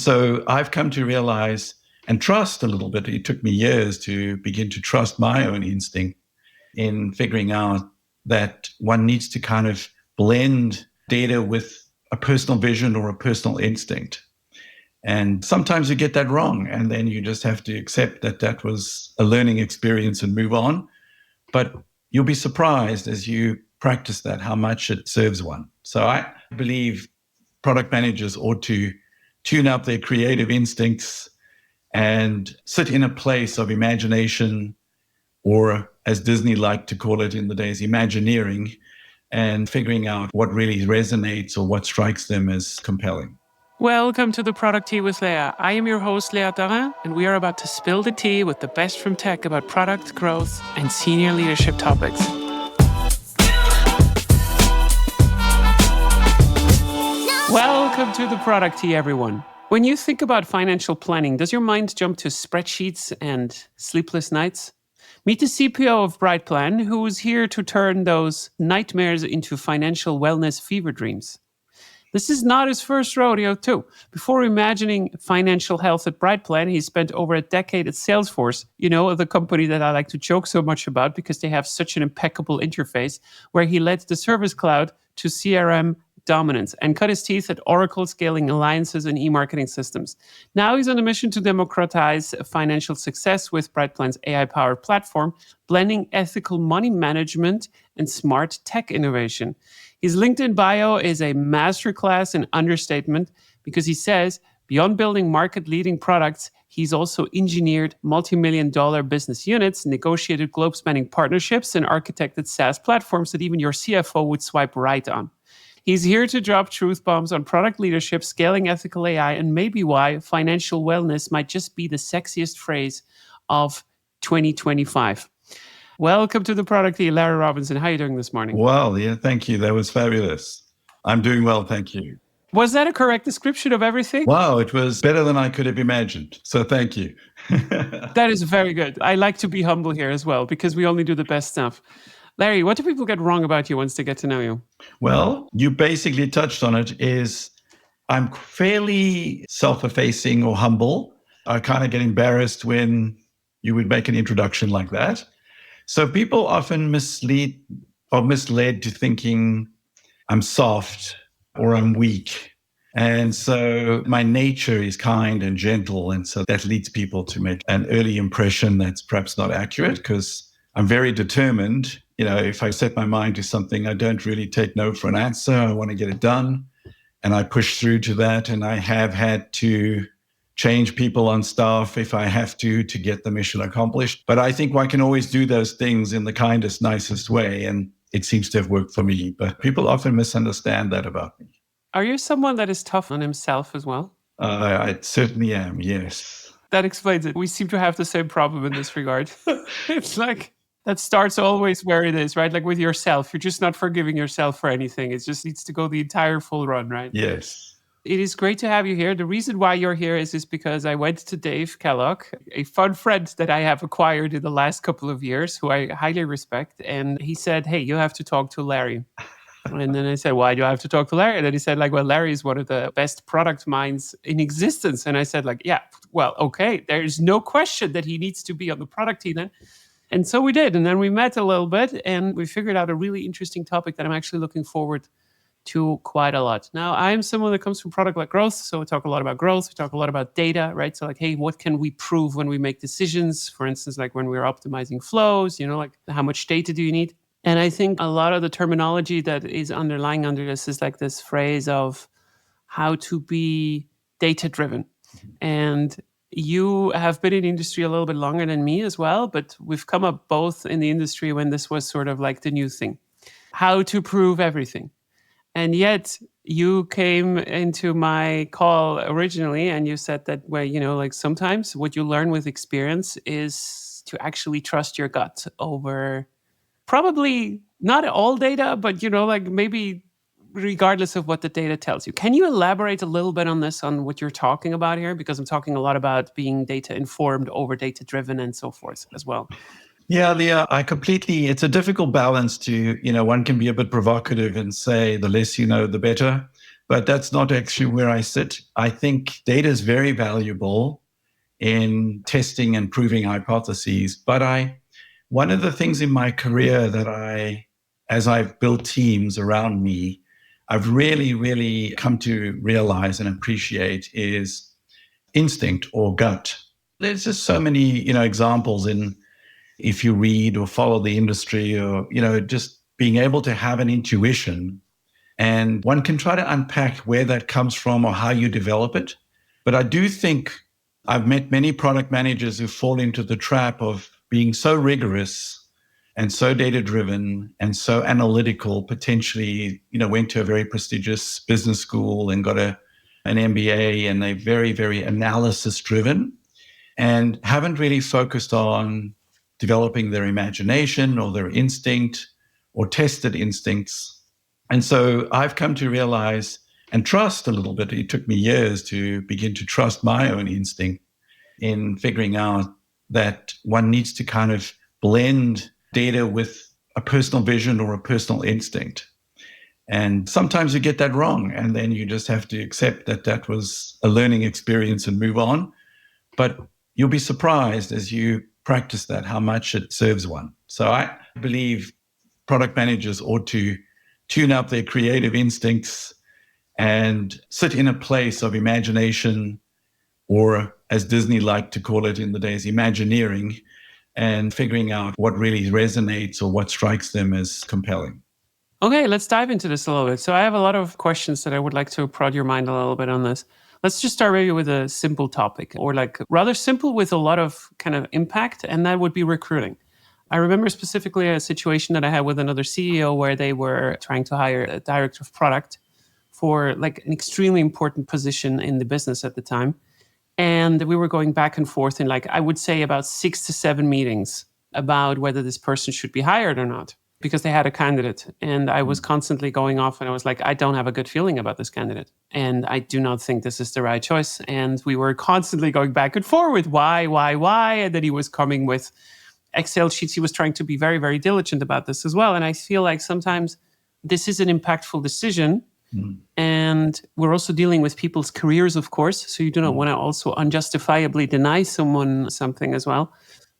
So I've come to realize and trust a little bit. It took me years to begin to trust my own instinct in figuring out that one needs to kind of blend data with a personal vision or a personal instinct. And sometimes you get that wrong, and then you just have to accept that that was a learning experience and move on. But you'll be surprised as you practice that how much it serves one. So I believe product managers ought to tune up their creative instincts and sit in a place of imagination, or as Disney liked to call it in the days, Imagineering, and figuring out what really resonates or what strikes them as compelling. Welcome to the Product Tea with Leah. I am your host, Leah Darin, and we are about to spill the tea with the best from tech about product growth and senior leadership topics. Welcome to the Product Tea, everyone. When you think about financial planning, does your mind jump to spreadsheets and sleepless nights? Meet the CPO of Brightplan, who is here to turn those nightmares into financial wellness fever dreams. This is not his first rodeo, too. Before imagining financial health at Brightplan, he spent over a decade at Salesforce, the company that I like to joke so much about because they have such an impeccable interface, where he led the Service Cloud to CRM dominance and cut his teeth at Oracle scaling alliances and e-marketing systems. Now he's on a mission to democratize financial success with Brightplan's AI-powered platform, blending ethical money management and smart tech innovation. His LinkedIn bio is a masterclass in understatement because he says, beyond building market-leading products, he's also engineered multi-million-dollar business units, negotiated globe-spanning partnerships, and architected SaaS platforms that even your CFO would swipe right on. He's here to drop truth bombs on product leadership, scaling ethical AI, and maybe why financial wellness might just be the sexiest phrase of 2025. Welcome to the Product Tea, Larry Robinson. How are you doing this morning? Well, yeah, thank you. That was fabulous. I'm doing well, thank you. Was that a correct description of everything? Wow, it was better than I could have imagined. So thank you. That is very good. I like to be humble here as well because we only do the best stuff. Larry, what do people get wrong about you once they get to know you? Well, you basically touched on it. I'm fairly self-effacing or humble. I kind of get embarrassed when you would make an introduction like that. So people often misled to thinking I'm soft or I'm weak. And so my nature is kind and gentle. And so that leads people to make an early impression that's perhaps not accurate because I'm very determined. If I set my mind to something, I don't really take no for an answer. I want to get it done. And I push through to that. And I have had to change people on staff if I have to get the mission accomplished. But I think one can always do those things in the kindest, nicest way. And it seems to have worked for me. But people often misunderstand that about me. Are you someone that is tough on himself as well? I certainly am, yes. That explains it. We seem to have the same problem in this regard. It's like that starts always where it is, right? Like with yourself. You're just not forgiving yourself for anything. It just needs to go the entire full run, right? Yes. It is great to have you here. The reason why you're here is because I went to Dave Kellogg, a fun friend that I have acquired in the last couple of years, who I highly respect. And he said, hey, you have to talk to Larry. And then I said, why do I have to talk to Larry? And then he said, Larry is one of the best product minds in existence. And I said, yeah, well, okay, there's no question that he needs to be on the product team then. And so we did. And then we met a little bit and we figured out a really interesting topic that I'm actually looking forward to quite a lot. Now, I'm someone that comes from product-led growth. So we talk a lot about growth. We talk a lot about data, right? So hey, what can we prove when we make decisions? For instance, when we're optimizing flows, how much data do you need? And I think a lot of the terminology that is underlying under this is this phrase of how to be data-driven. And you have been in the industry a little bit longer than me as well, but we've come up both in the industry when this was sort of the new thing. How to prove everything. And yet you came into my call originally and you said that, sometimes what you learn with experience is to actually trust your gut over probably not all data, but, maybe regardless of what the data tells you. Can you elaborate a little bit on this, on what you're talking about here? Because I'm talking a lot about being data informed over data driven and so forth as well. Yeah, Leah, it's a difficult balance to, one can be a bit provocative and say the less you know, the better. but that's not actually where I sit. I think data is very valuable in testing and proving hypotheses. But one of the things in my career that as I've built teams around me, I've really, really come to realize and appreciate is instinct or gut. There's just so many, examples in if you read or follow the industry or, just being able to have an intuition. And one can try to unpack where that comes from or how you develop it. But I do think I've met many product managers who fall into the trap of being so rigorous and so data-driven and so analytical, potentially, went to a very prestigious business school and got an MBA, and they're very, very analysis-driven and haven't really focused on developing their imagination or their instinct or tested instincts. And so I've come to realize and trust a little bit. It took me years to begin to trust my own instinct in figuring out that one needs to kind of blend data with a personal vision or a personal instinct. And sometimes you get that wrong, and then you just have to accept that that was a learning experience and move on. But you'll be surprised as you practice that, how much it serves one. So I believe product managers ought to tune up their creative instincts and sit in a place of imagination, or as Disney liked to call it in the days, Imagineering, and figuring out what really resonates or what strikes them as compelling. Okay, let's dive into this a little bit. So I have a lot of questions that I would like to prod your mind a little bit on this. Let's just start maybe with a simple topic, or like rather simple with a lot of kind of impact, and that would be recruiting. I remember specifically a situation that I had with another CEO where they were trying to hire a director of product for like an extremely important position in the business at the time. And we were going back and forth in like, I would say about 6 to 7 meetings about whether this person should be hired or not, because they had a candidate. And I was constantly going off and I was like, I don't have a good feeling about this candidate. And I do not think this is the right choice. And we were constantly going back and forth with why. And then he was coming with Excel sheets. He was trying to be very, very diligent about this as well. And I feel like sometimes this is an impactful decision. And we're also dealing with people's careers, of course. So you do not want to also unjustifiably deny someone something as well.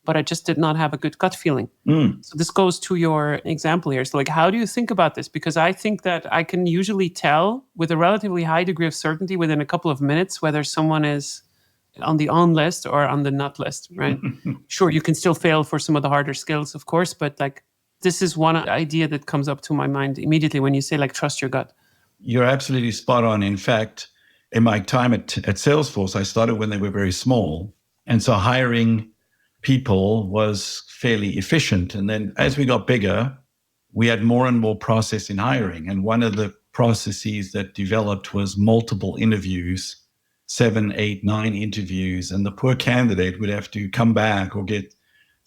But I just did not have a good gut feeling. So this goes to your example here. So like, how do you think about this? Because I think that I can usually tell with a relatively high degree of certainty within a couple of minutes whether someone is on the on list or on the not list, right? Sure, you can still fail for some of the harder skills, of course. But like, this is one idea that comes up to my mind immediately when you say like, trust your gut. You're absolutely spot on. In fact, in my time at Salesforce, I started when they were very small. And so hiring people was fairly efficient. And then as we got bigger, we had more and more process in hiring. And one of the processes that developed was multiple interviews, 7, 8, 9 interviews. And the poor candidate would have to come back or get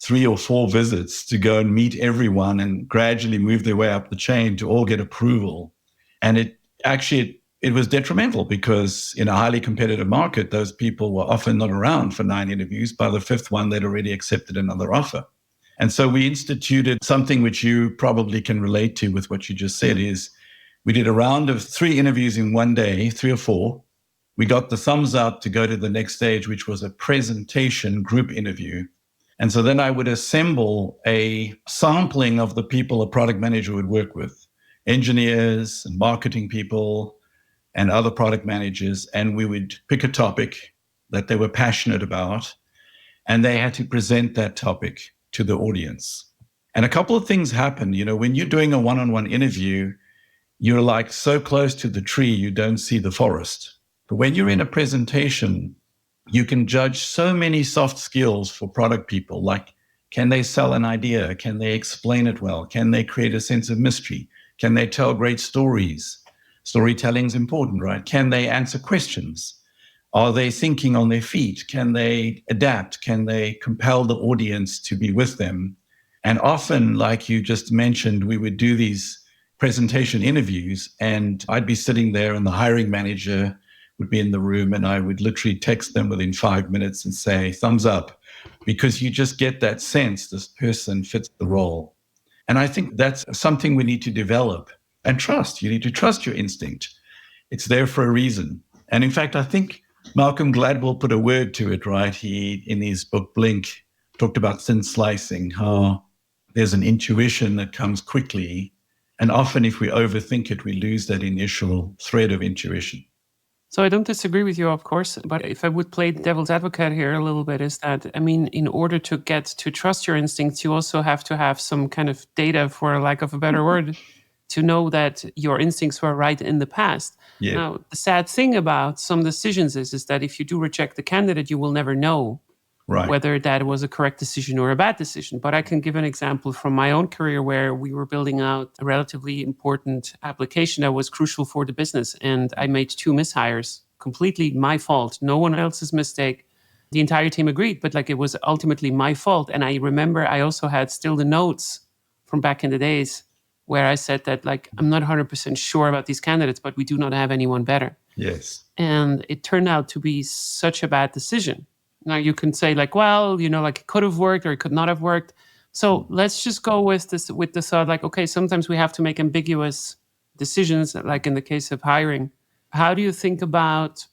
3 or 4 visits to go and meet everyone and gradually move their way up the chain to all get approval. And it was detrimental because in a highly competitive market, those people were often not around for 9 interviews. By the 5th one, they'd already accepted another offer. And so we instituted something which you probably can relate to with what you just said is we did a round of 3 interviews in one day, 3 or 4. We got the thumbs up to go to the next stage, which was a presentation group interview. And so then I would assemble a sampling of the people a product manager would work with, engineers and marketing people and other product managers, and we would pick a topic that they were passionate about, and they had to present that topic to the audience. And a couple of things happened. When you're doing a one-on-one interview, you're like so close to the tree, you don't see the forest. But when you're in a presentation, you can judge so many soft skills for product people, like can they sell an idea? Can they explain it well? Can they create a sense of mystery? Can they tell great stories? Storytelling is important, right? Can they answer questions? Are they thinking on their feet? Can they adapt? Can they compel the audience to be with them? And often, like you just mentioned, we would do these presentation interviews and I'd be sitting there and the hiring manager would be in the room and I would literally text them within 5 minutes and say, thumbs up, because you just get that sense this person fits the role. And I think that's something we need to develop and trust. You need to trust your instinct. It's there for a reason. And in fact, I think Malcolm Gladwell put a word to it, right? He, in his book Blink, talked about thin slicing, how there's an intuition that comes quickly. And often if we overthink it, we lose that initial thread of intuition. So I don't disagree with you, of course, but if I would play devil's advocate here a little bit, is that, I mean, in order to get to trust your instincts, you also have to have some kind of data, for lack of a better word, to know that your instincts were right in the past. Yeah. Now, the sad thing about some decisions is that if you do reject the candidate, you will never know whether that was a correct decision or a bad decision. But I can give an example from my own career where we were building out a relatively important application that was crucial for the business. And I made 2 mishires, completely my fault, no one else's mistake. The entire team agreed, but like it was ultimately my fault. And I remember I also had still the notes from back in the days where I said that, like, I'm not 100% sure about these candidates, but we do not have anyone better. Yes. And it turned out to be such a bad decision. Now you can say like, well, you know, like it could have worked or it could not have worked. So let's just go with this, with the thought like, okay, sometimes we have to make ambiguous decisions, like in the case of hiring. How do you think about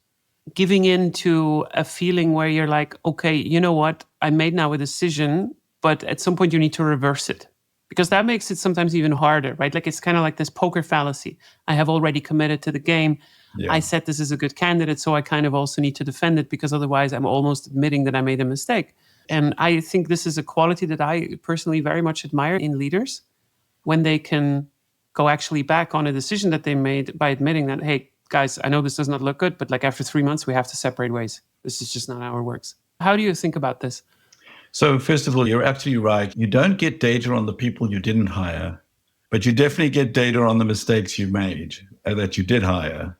giving in to a feeling where you're like, okay, you know what, I made now a decision, but at some point you need to reverse it? Because that makes it sometimes even harder, right? Like it's kind of like this poker fallacy. I have already committed to the game. Yeah. I said this is a good candidate, so I kind of also need to defend it because otherwise I'm almost admitting that I made a mistake. And I think this is a quality that I personally very much admire in leaders, when they can go actually back on a decision that they made by admitting that, hey, guys, I know this does not look good, but like after 3 months, we have to separate ways. This is just not how it works. How do you think about this? So first of all, you're absolutely right. You don't get data on the people you didn't hire, but you definitely get data on the mistakes you made that you did hire.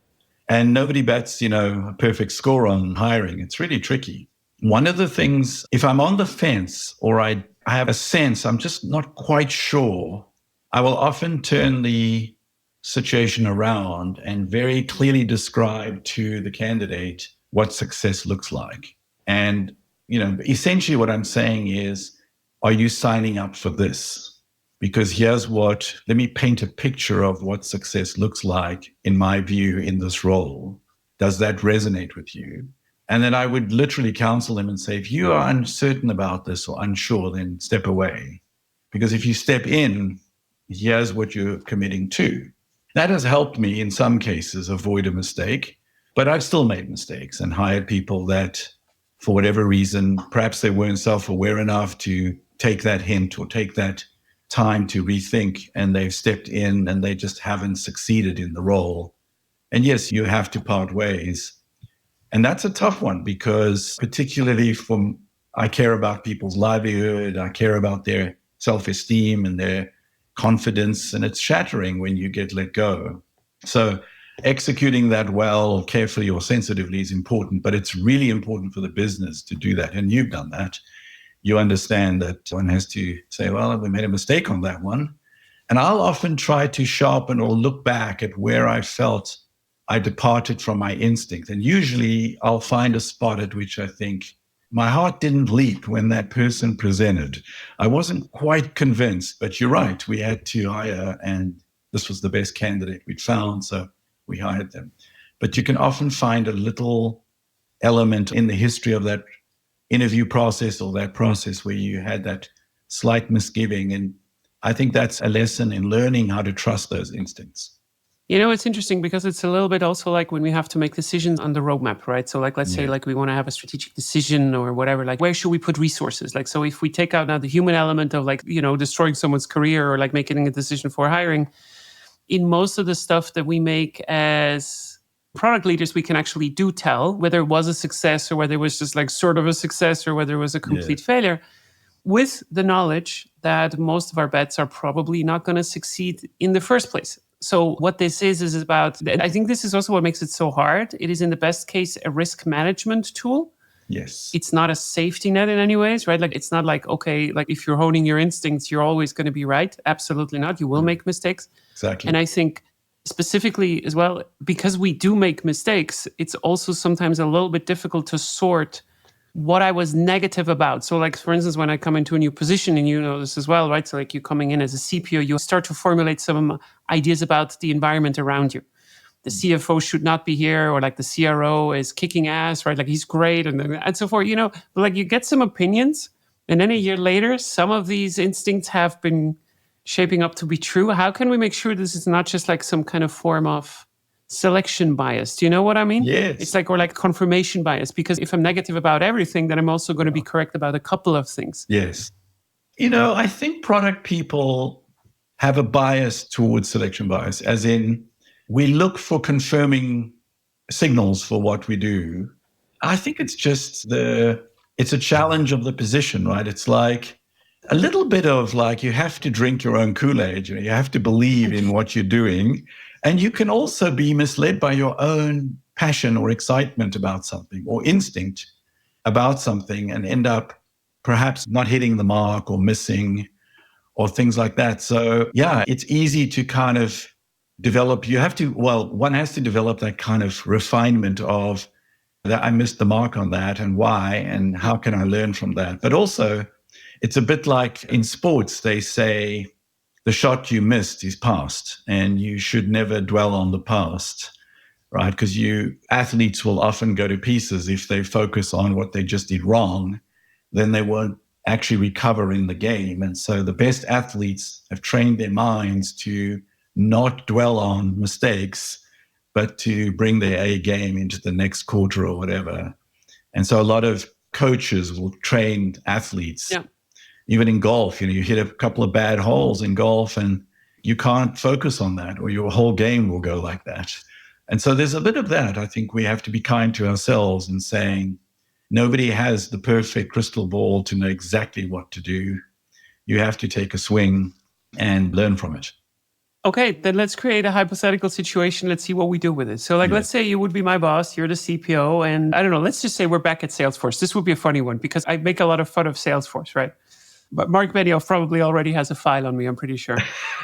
And nobody bets, a perfect score on hiring. It's really tricky. One of the things, if I'm on the fence or I have a sense, I'm just not quite sure, I will often turn the situation around and very clearly describe to the candidate what success looks like. And, essentially what I'm saying is, are you signing up for this? Because let me paint a picture of what success looks like, in my view, in this role. Does that resonate with you? And then I would literally counsel them and say, if you are uncertain about this or unsure, then step away. Because if you step in, here's what you're committing to. That has helped me in some cases avoid a mistake, but I've still made mistakes and hired people that, for whatever reason, perhaps they weren't self-aware enough to take that hint or take that time to rethink, and they've stepped in and they just haven't succeeded in the role. And yes, you have to part ways. And that's a tough one because particularly I care about people's livelihood, I care about their self-esteem and their confidence, and it's shattering when you get let go. So executing that well, carefully or sensitively is important, but it's really important for the business to do that. And you've done that. You understand that one has to say, well, we made a mistake on that one. And I'll often try to sharpen or look back at where I felt I departed from my instinct. And usually I'll find a spot at which I think my heart didn't leap when that person presented. I wasn't quite convinced, but you're right. We had to hire, and this was the best candidate we'd found, so we hired them. But you can often find a little element in the history of that interview process or that process where you had that slight misgiving. And I think that's a lesson in learning how to trust those instincts. It's interesting because it's a little bit also like when we have to make decisions on the roadmap, right? So like, let's say like we want to have a strategic decision or whatever, like where should we put resources? Like, so if we take out now the human element of like, destroying someone's career or like making a decision for hiring, in most of the stuff that we make as product leaders, we can actually do tell whether it was a success or whether it was just like sort of a success or whether it was a complete failure, with the knowledge that most of our bets are probably not going to succeed in the first place. So what this is about, I think this is also what makes it so hard. It is in the best case a risk management tool. Yes. It's not a safety net in any ways, right? Like it's not like, okay, like if you're honing your instincts, you're always going to be right. Absolutely not. You will make mistakes. Exactly. And I think specifically as well, because we do make mistakes, it's also sometimes a little bit difficult to sort what I was negative about. So like, for instance, when I come into a new position, and you know this as well, right? So like you coming in as a CPO, you start to formulate some ideas about the environment around you. the CFO should not be here, or like the CRO is kicking ass, right? Like he's great and so forth, but like you get some opinions, and then a year later, some of these instincts have been shaping up to be true. How can we make sure this is not just like some kind of form of selection bias? Do you know what I mean? Yes. It's like, or like confirmation bias, because if I'm negative about everything, then I'm also going to be correct about a couple of things. Yes. I think product people have a bias towards selection bias, as in we look for confirming signals for what we do. I think it's just it's a challenge of the position, right? It's like a little bit of like, you have to drink your own Kool-Aid, you have to believe in what you're doing. And you can also be misled by your own passion or excitement about something or instinct about something and end up perhaps not hitting the mark or missing or things like that. So yeah, it's easy to kind of develop. One has to develop that kind of refinement of that I missed the mark on that and why, and how can I learn from that? But also, it's a bit like in sports, they say the shot you missed is past, and you should never dwell on the past, right? Because athletes will often go to pieces if they focus on what they just did wrong, then they won't actually recover in the game. And so the best athletes have trained their minds to not dwell on mistakes, but to bring their A game into the next quarter or whatever. And so a lot of coaches will train athletes. Yeah. Even in golf, you hit a couple of bad holes in golf and you can't focus on that, or your whole game will go like that. And so there's a bit of that. I think we have to be kind to ourselves and saying, nobody has the perfect crystal ball to know exactly what to do. You have to take a swing and learn from it. Okay, then let's create a hypothetical situation. Let's see what we do with it. So let's say you would be my boss, you're the CPO, and I don't know, let's just say we're back at Salesforce. This would be a funny one because I make a lot of fun of Salesforce, right? But Mark Benioff probably already has a file on me, I'm pretty sure.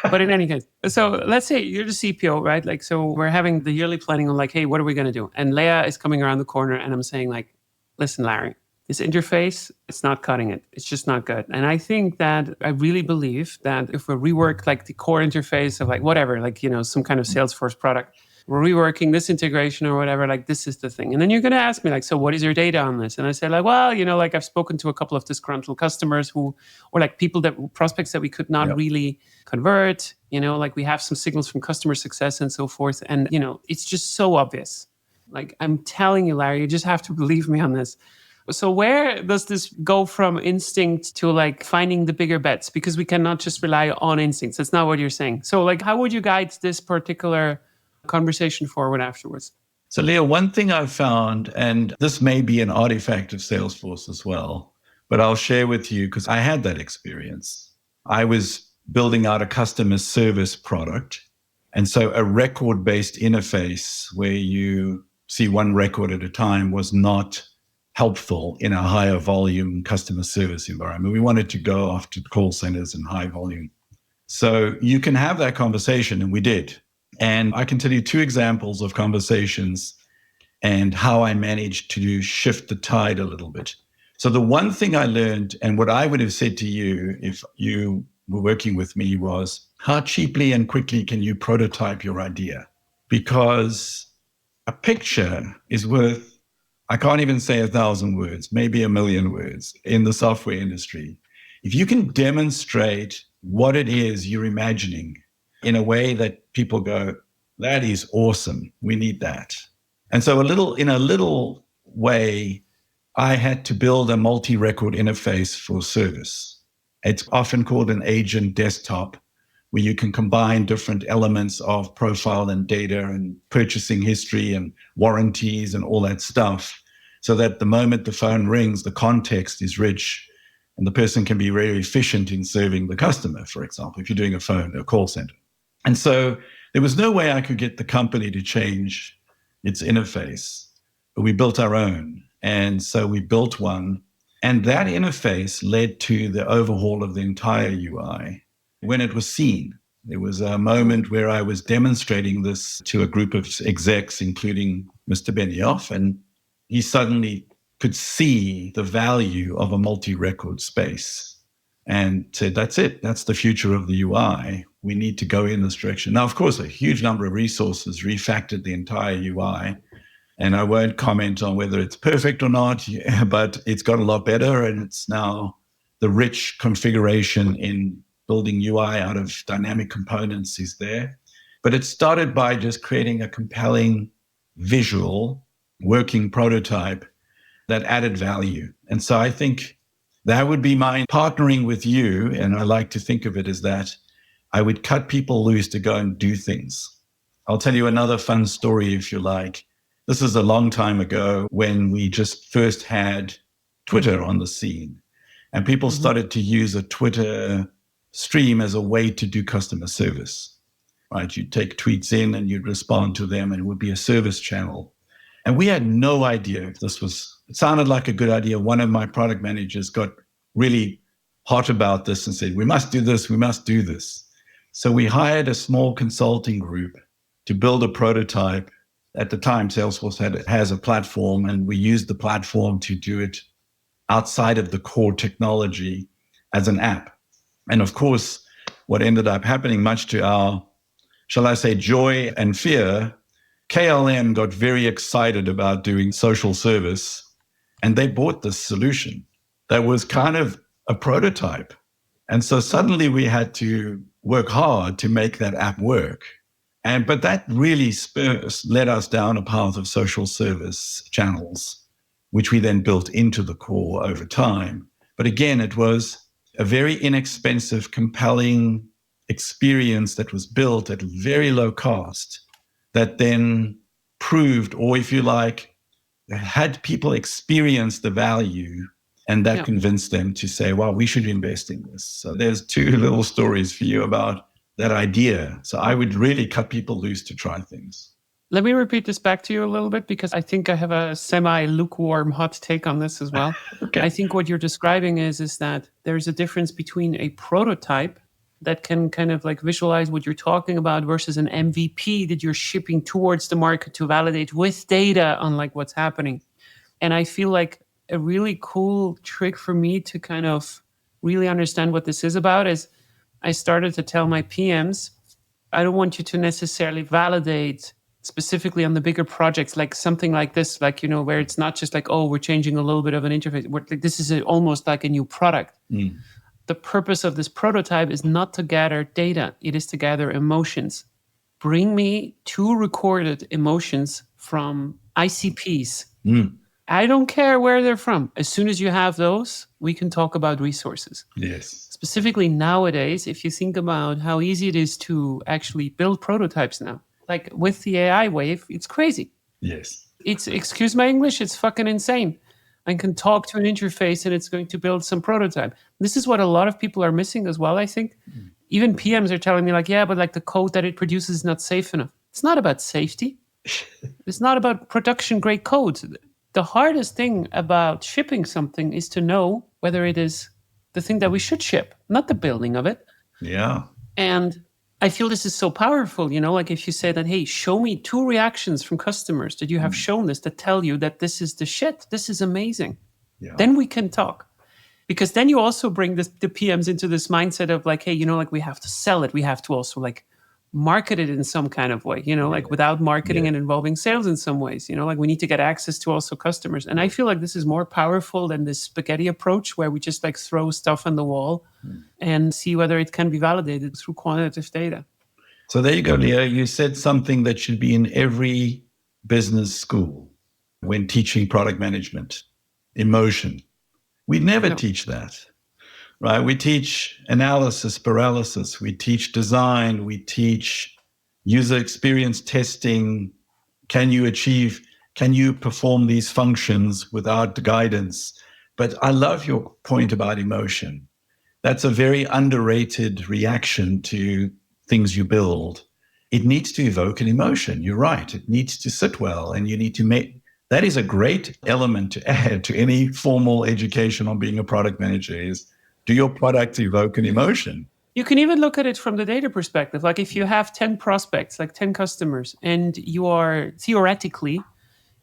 But in any case, so let's say you're the CPO, right? Like, so we're having the yearly planning on like, hey, what are we going to do? And Leah is coming around the corner and I'm saying like, listen, Larry, this interface, it's not cutting it. It's just not good. And I think that I really believe that if we rework like the core interface of like whatever, like, some kind of Salesforce product, we're reworking this integration or whatever, like this is the thing. And then you're going to ask me like, so what is your data on this? And I say like, well, like I've spoken to a couple of disgruntled customers or like prospects that we could not really convert, like we have some signals from customer success and so forth. And, it's just so obvious. Like I'm telling you, Larry, you just have to believe me on this. So where does this go from instinct to like finding the bigger bets? Because we cannot just rely on instincts. That's not what you're saying. So like, how would you guide this particular conversation forward afterwards? So Leo, one thing I've found, and this may be an artifact of Salesforce as well, but I'll share with you because I had that experience. I was building out a customer service product. And so a record-based interface where you see one record at a time was not helpful in a higher volume customer service environment. We wanted to go after call centers and high volume. So you can have that conversation, and we did. And I can tell you 2 examples of conversations and how I managed to shift the tide a little bit. So the one thing I learned, and what I would have said to you if you were working with me, was how cheaply and quickly can you prototype your idea? Because a picture is worth, I can't even say 1,000 words, maybe 1,000,000 words in the software industry. If you can demonstrate what it is you're imagining in a way that people go, that is awesome, we need that. And so in a little way, I had to build a multi-record interface for service. It's often called an agent desktop, where you can combine different elements of profile and data and purchasing history and warranties and all that stuff, so that the moment the phone rings, the context is rich and the person can be very efficient in serving the customer, for example, if you're doing a call center. And so there was no way I could get the company to change its interface, but we built our own. And so we built one, and that interface led to the overhaul of the entire UI. When it was seen, there was a moment where I was demonstrating this to a group of execs, including Mr. Benioff, and he suddenly could see the value of a multi-record space and said, that's it. That's the future of the UI. we need to go in this direction. Now, of course, a huge number of resources refactored the entire UI. And I won't comment on whether it's perfect or not, but it's got a lot better. And it's now the rich configuration in building UI out of dynamic components is there. But it started by just creating a compelling visual working prototype that added value. And so I think that would be my partnering with you. And I like to think of it as that I would cut people loose to go and do things. I'll tell you another fun story if you like. This is a long time ago when we just first had Twitter on the scene. And people started to use a Twitter stream as a way to do customer service, right? You'd take tweets in and you'd respond to them, and it would be a service channel. And we had no idea if this was, it sounded like a good idea. One of my product managers got really hot about this and said, we must do this, we must do this. So we hired a small consulting group to build a prototype. At the time, Salesforce has a platform, and we used the platform to do it outside of the core technology as an app. And of course, what ended up happening, much to our, shall I say, joy and fear, KLM got very excited about doing social service, and they bought this solution that was kind of a prototype. And so suddenly we had to work hard to make that app work. But that really led us down a path of social service channels, which we then built into the core over time. But again, it was a very inexpensive, compelling experience that was built at very low cost that then proved, or if you like, had people experience the value, and that convinced them to say, wow, we should invest in this. So there's two little stories for you about that idea. So I would really cut people loose to try things. Let me repeat this back to you a little bit, because I think I have a semi-lukewarm hot take on this as well. Okay. I think what you're describing is that there's a difference between a prototype that can kind of like visualize what you're talking about versus an MVP that you're shipping towards the market to validate with data on like what's happening. And I feel like a really cool trick for me to kind of really understand what this is about is I started to tell my PMs, I don't want you to necessarily validate specifically on the bigger projects, like something like this, like, you know, where it's not just like, oh, we're changing a little bit of an interface. Like, this is almost like a new product. The purpose of this prototype is not to gather data. It is to gather emotions. Bring me 2 recorded emotions from ICPs. I don't care where they're from. As soon as you have those, we can talk about resources. Yes. Specifically nowadays, if you think about how easy it is to actually build prototypes now, like with the AI wave, it's crazy. Yes. It's, excuse my English, it's fucking insane. I can talk to an interface and it's going to build some prototype. This is what a lot of people are missing as well, I think. Even PMs are telling me like, yeah, but like the code that it produces is not safe enough. It's not about safety. It's not about production grade code. The hardest thing about shipping something is to know whether it is the thing that we should ship, not the building of it. Yeah. And I feel this is so powerful, you know, like if you say that, hey, show me 2 reactions from customers that you have shown this that tell you that this is the shit, this is amazing. Yeah. Then we can talk. Because then you also bring the PMs into this mindset of like, hey, you know, like we have to sell it. We have to also like market it in some kind of way, you know, like without marketing and involving sales in some ways, you know, like we need to get access to also customers. And I feel like this is more powerful than this spaghetti approach where we just like throw stuff on the wall and see whether it can be validated through quantitative data. So there you go, Leo. You said something that should be in every business school when teaching product management: emotion. We never teach that. Right? We teach analysis paralysis. We teach design. We teach user experience testing. Can you perform these functions without guidance? But I love your point about emotion. That's a very underrated reaction to things you build. It needs to evoke an emotion. You're right. It needs to sit well, and you need to that is a great element to add to any formal education on being a product manager is, do your product evoke an emotion? You can even look at it from the data perspective. Like if you have 10 prospects, like 10 customers, and you are theoretically,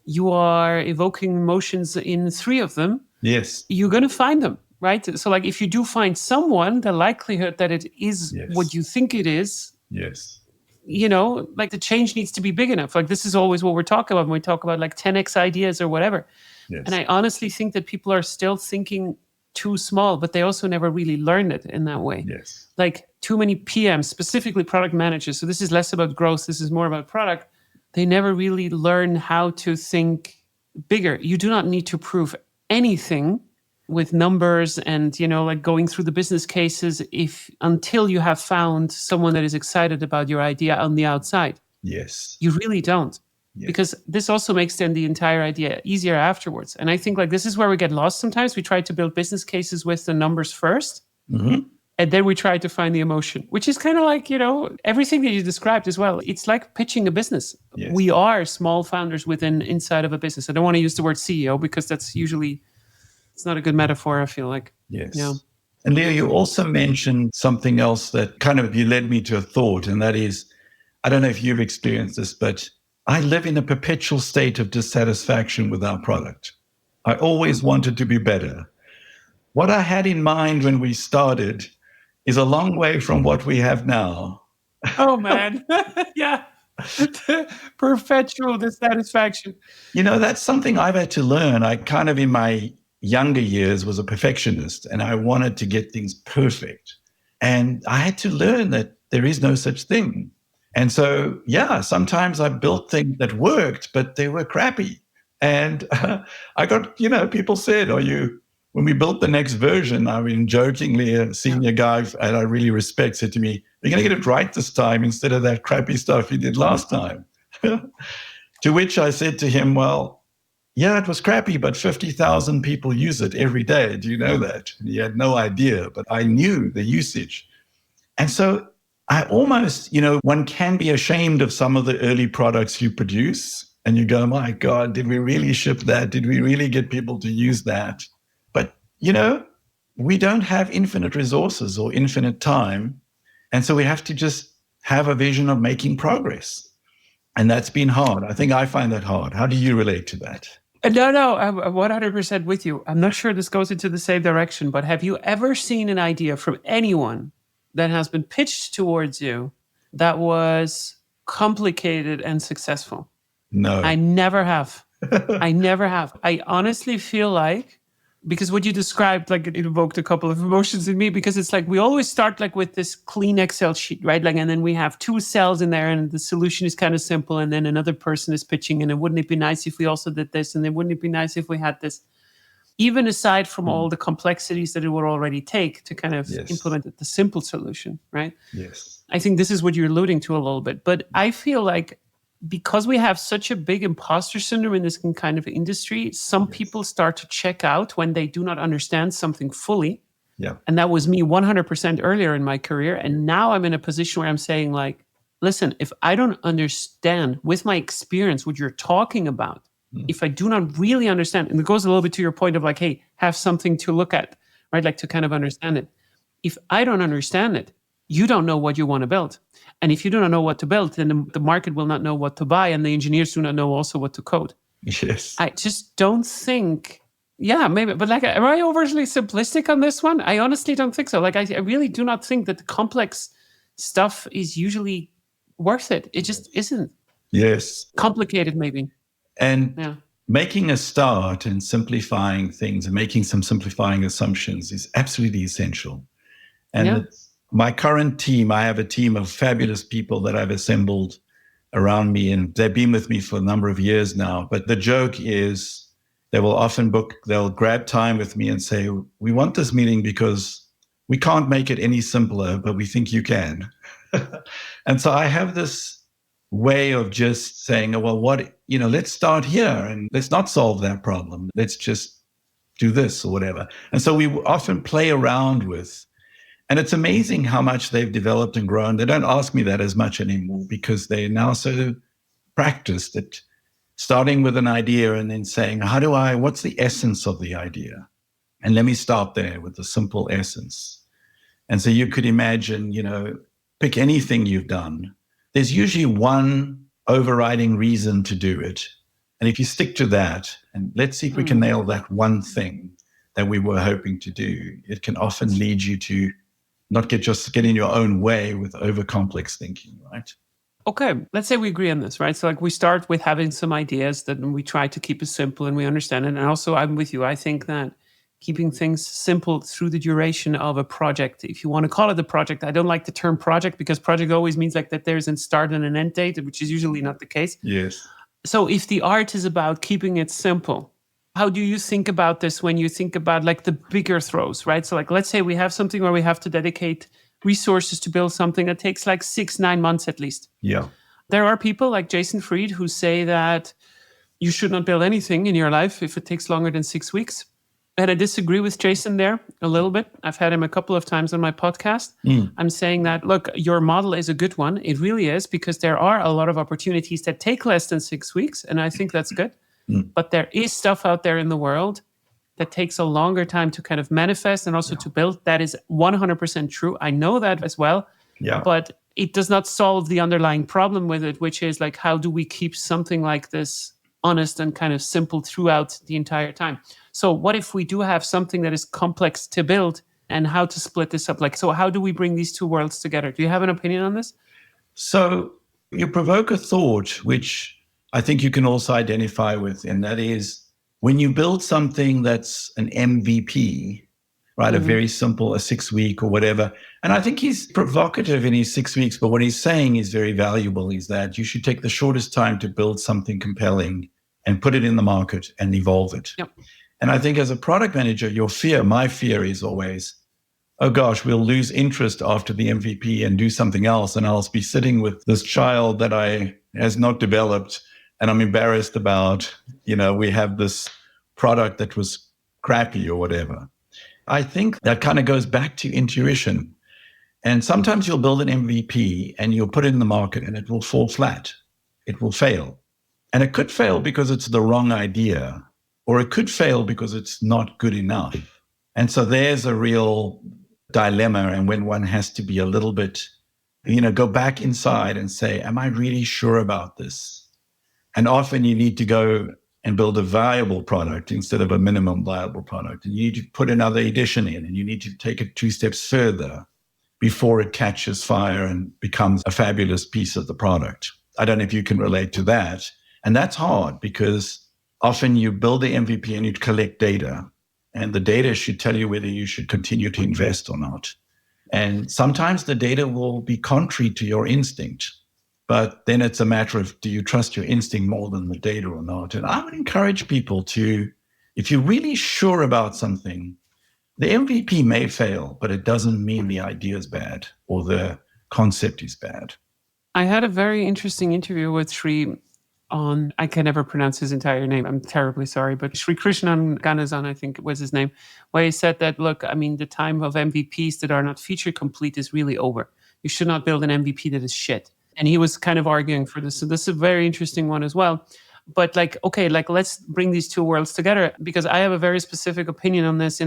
you are evoking emotions in 3 of them. Yes. You're going to find them. right? So like if you do find someone, the likelihood that it is what you think it is, like the change needs to be big enough. Like this is always what we're talking about when we talk about like 10x ideas or whatever. And I honestly think that people are still thinking too small, but they also never really learn it in that way. Like too many PMs, specifically product managers. So this is less about growth. This is more about product. They never really learn how to think bigger. You do not need to prove anything with numbers and, like going through the business cases until you have found someone that is excited about your idea on the outside. You really don't. Because this also makes then the entire idea easier afterwards. And I think like this is where we get lost sometimes. We try to build business cases with the numbers first. And then we try to find the emotion, which is kind of like, everything that you described as well. It's like pitching a business. We are small founders inside of a business. I don't want to use the word CEO because that's usually, it's not a good metaphor, I feel like. And Leo, you also mentioned something else that kind of you led me to a thought, and that is, I don't know if you've experienced this, but I live in a perpetual state of dissatisfaction with our product. I always wanted to be better. What I had in mind when we started is a long way from what we have now. Oh, man. Yeah. Perpetual dissatisfaction. That's something I've had to learn. I kind of in my younger years was a perfectionist and I wanted to get things perfect. And I had to learn that there is no such thing. And so, sometimes I built things that worked, but they were crappy. And I got, people said, when we built the next version, I mean, jokingly, a senior guy that I really respect said to me, "You're going to get it right this time instead of that crappy stuff you did last time." To which I said to him, "Well, yeah, it was crappy, but 50,000 people use it every day. Do you know that?" And he had no idea, but I knew the usage. And so I almost, one can be ashamed of some of the early products you produce. And you go, "My God, did we really ship that? Did we really get people to use that?" But, we don't have infinite resources or infinite time. And so we have to just have a vision of making progress. And that's been hard. I think I find that hard. How do you relate to that? No, I'm 100% with you. I'm not sure this goes into the same direction, but have you ever seen an idea from anyone that has been pitched towards you that was complicated and successful? No. I never have. I never have. I honestly feel like, because what you described, like it evoked a couple of emotions in me, because it's like we always start like with this clean Excel sheet, right? Like, and then we have 2 cells in there and the solution is kind of simple. And then another person is pitching and wouldn't it be nice if we also did this? And then wouldn't it be nice if we had this? Even aside from all the complexities that it would already take to kind of implement the simple solution, right? I think this is what you're alluding to a little bit. But I feel like because we have such a big imposter syndrome in this kind of industry, some people start to check out when they do not understand something fully. And that was me 100% earlier in my career. And now I'm in a position where I'm saying like, listen, if I don't understand with my experience what you're talking about, if I do not really understand, and it goes a little bit to your point of like, hey, have something to look at, right? Like to kind of understand it. If I don't understand it, you don't know what you want to build. And if you do not know what to build, then the market will not know what to buy. And the engineers do not know also what to code. I just don't think, maybe, but like, am I overly simplistic on this one? I honestly don't think so. Like, I really do not think that the complex stuff is usually worth it. It just isn't. Complicated, maybe. And making a start and simplifying things and making some simplifying assumptions is absolutely essential. And my current team, I have a team of fabulous people that I've assembled around me, and they've been with me for a number of years now. But the joke is they'll grab time with me and say, "We want this meeting because we can't make it any simpler, but we think you can." And so I have this way of just saying, "Oh, well, let's start here and let's not solve that problem. Let's just do this or whatever." And so we often play around with, and it's amazing how much they've developed and grown. They don't ask me that as much anymore because they're now so practiced at starting with an idea and then saying, what's the essence of the idea? And let me start there with the simple essence. And so you could imagine, pick anything you've done. There's usually one overriding reason to do it. And if you stick to that, and let's see if we can nail that one thing, that we were hoping to do, it can often lead you to not get in your own way with over complex thinking, right? Okay, let's say we agree on this, right? So like we start with having some ideas, then we try to keep it simple and we understand it. And also I'm with you. I think that keeping things simple through the duration of a project, if you want to call it a project, I don't like the term project because project always means like that there's a start and an end date, which is usually not the case. Yes. So if the art is about keeping it simple, how do you think about this when you think about like the bigger throws, right? So like, let's say we have something where we have to dedicate resources to build something that takes like 6-9 months at least. Yeah. There are people like Jason Fried who say that you should not build anything in your life if it takes longer than 6 weeks. And I disagree with Jason there a little bit. I've had him a couple of times on my podcast. I'm saying that, look, your model is a good one. It really is, because there are a lot of opportunities that take less than 6 weeks. And I think that's good. But there is stuff out there in the world that takes a longer time to kind of manifest and also to build. That is 100% true. I know that as well. Yeah. But it does not solve the underlying problem with it, which is like, how do we keep something like this honest and kind of simple throughout the entire time? So what if we do have something that is complex to build, and how to split this up? Like, so how do we bring these two worlds together? Do you have an opinion on this? So you provoke a thought, which I think you can also identify with, and that is when you build something that's an MVP, right? A very simple, a 6 week or whatever. And I think he's provocative in his 6 weeks, but what he's saying is very valuable, is that you should take the shortest time to build something compelling and put it in the market and evolve it. Yep. And I think as a product manager, my fear is always, oh gosh, we'll lose interest after the MVP and do something else. And I'll be sitting with this child that has not developed, and I'm embarrassed about, we have this product that was crappy or whatever. I think that kind of goes back to intuition. And sometimes you'll build an MVP and you'll put it in the market and it will fall flat. It will fail. And it could fail because it's the wrong idea, or it could fail because it's not good enough. And so there's a real dilemma, and when one has to be a little bit, go back inside and say, am I really sure about this? And often you need to go and build a viable product instead of a minimum viable product. And you need to put another edition in, and you need to take it 2 steps further before it catches fire and becomes a fabulous piece of the product. I don't know if you can relate to that. And that's hard, because often you build the MVP and you collect data, and the data should tell you whether you should continue to invest or not. And sometimes the data will be contrary to your instinct, but then it's a matter of, do you trust your instinct more than the data or not? And I would encourage people to, if you're really sure about something, the MVP may fail, but it doesn't mean the idea is bad or the concept is bad. I had a very interesting interview with Sri on, I can never pronounce his entire name, I'm terribly sorry, but Sri Krishnan Ganazan, I think was his name, where he said that, look, the time of MVPs that are not feature complete is really over. You should not build an MVP that is shit. And he was kind of arguing for this. So this is a very interesting one as well. But let's bring these two worlds together, because I have a very specific opinion on this.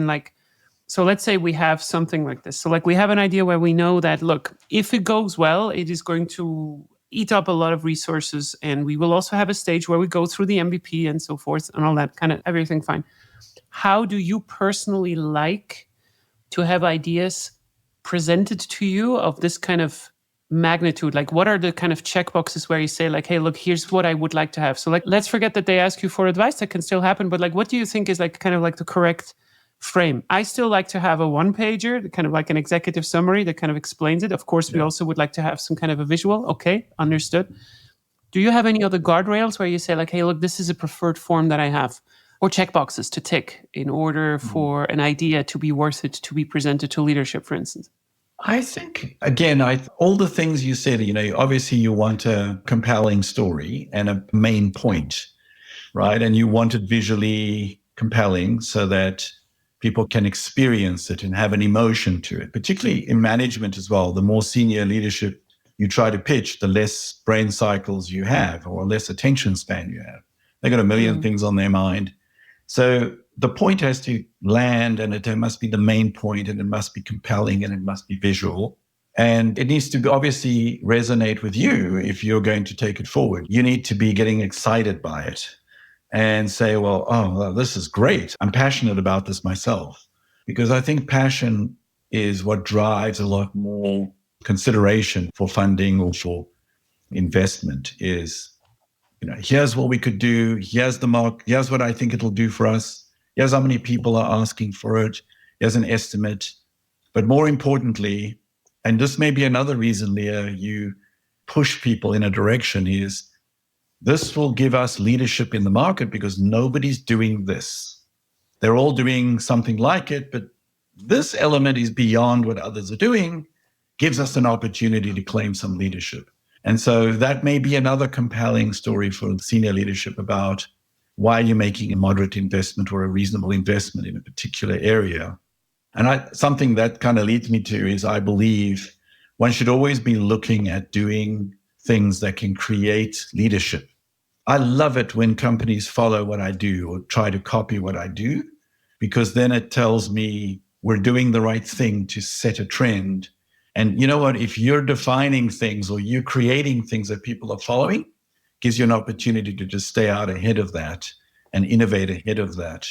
So let's say we have something like this. So we have an idea where we know that, look, if it goes well, it is going to eat up a lot of resources. And we will also have a stage where we go through the MVP and so forth and all that kind of everything fine. How do you personally like to have ideas presented to you of this kind of magnitude? Like, what are the kind of checkboxes where you say, like, hey, look, here's what I would like to have. So let's forget that they ask you for advice. That can still happen. But what do you think is kind of the correct frame? I still like to have a 1-pager, kind of like an executive summary that kind of explains it. Of course, we also would like to have some kind of a visual. Okay, understood. Do you have any other guardrails where you say, like, hey, look, this is a preferred form that I have? Or checkboxes to tick in order for an idea to be worth it to be presented to leadership, for instance? I think, again, all the things you said, obviously you want a compelling story and a main point, right? And you want it visually compelling so that people can experience it and have an emotion to it, particularly in management as well. The more senior leadership you try to pitch, the less brain cycles you have or less attention span you have. They've got a million things on their mind. So the point has to land, and it must be the main point, and it must be compelling, and it must be visual. And it needs to obviously resonate with you if you're going to take it forward. You need to be getting excited by it. and say, well, this is great. I'm passionate about this myself. Because I think passion is what drives a lot more consideration for funding or for investment is, here's what we could do. Here's the mark. Here's what I think it'll do for us. Here's how many people are asking for it. Here's an estimate. But more importantly, and this may be another reason, Leah, you push people in a direction is this will give us leadership in the market because nobody's doing this. They're all doing something like it, but this element is beyond what others are doing, gives us an opportunity to claim some leadership. And so that may be another compelling story for senior leadership about why you're making a moderate investment or a reasonable investment in a particular area. And something that kind of leads me to is I believe one should always be looking at doing things that can create leadership. I love it when companies follow what I do or try to copy what I do, because then it tells me we're doing the right thing to set a trend. And you know what? If you're defining things or you're creating things that people are following, gives you an opportunity to just stay out ahead of that and innovate ahead of that.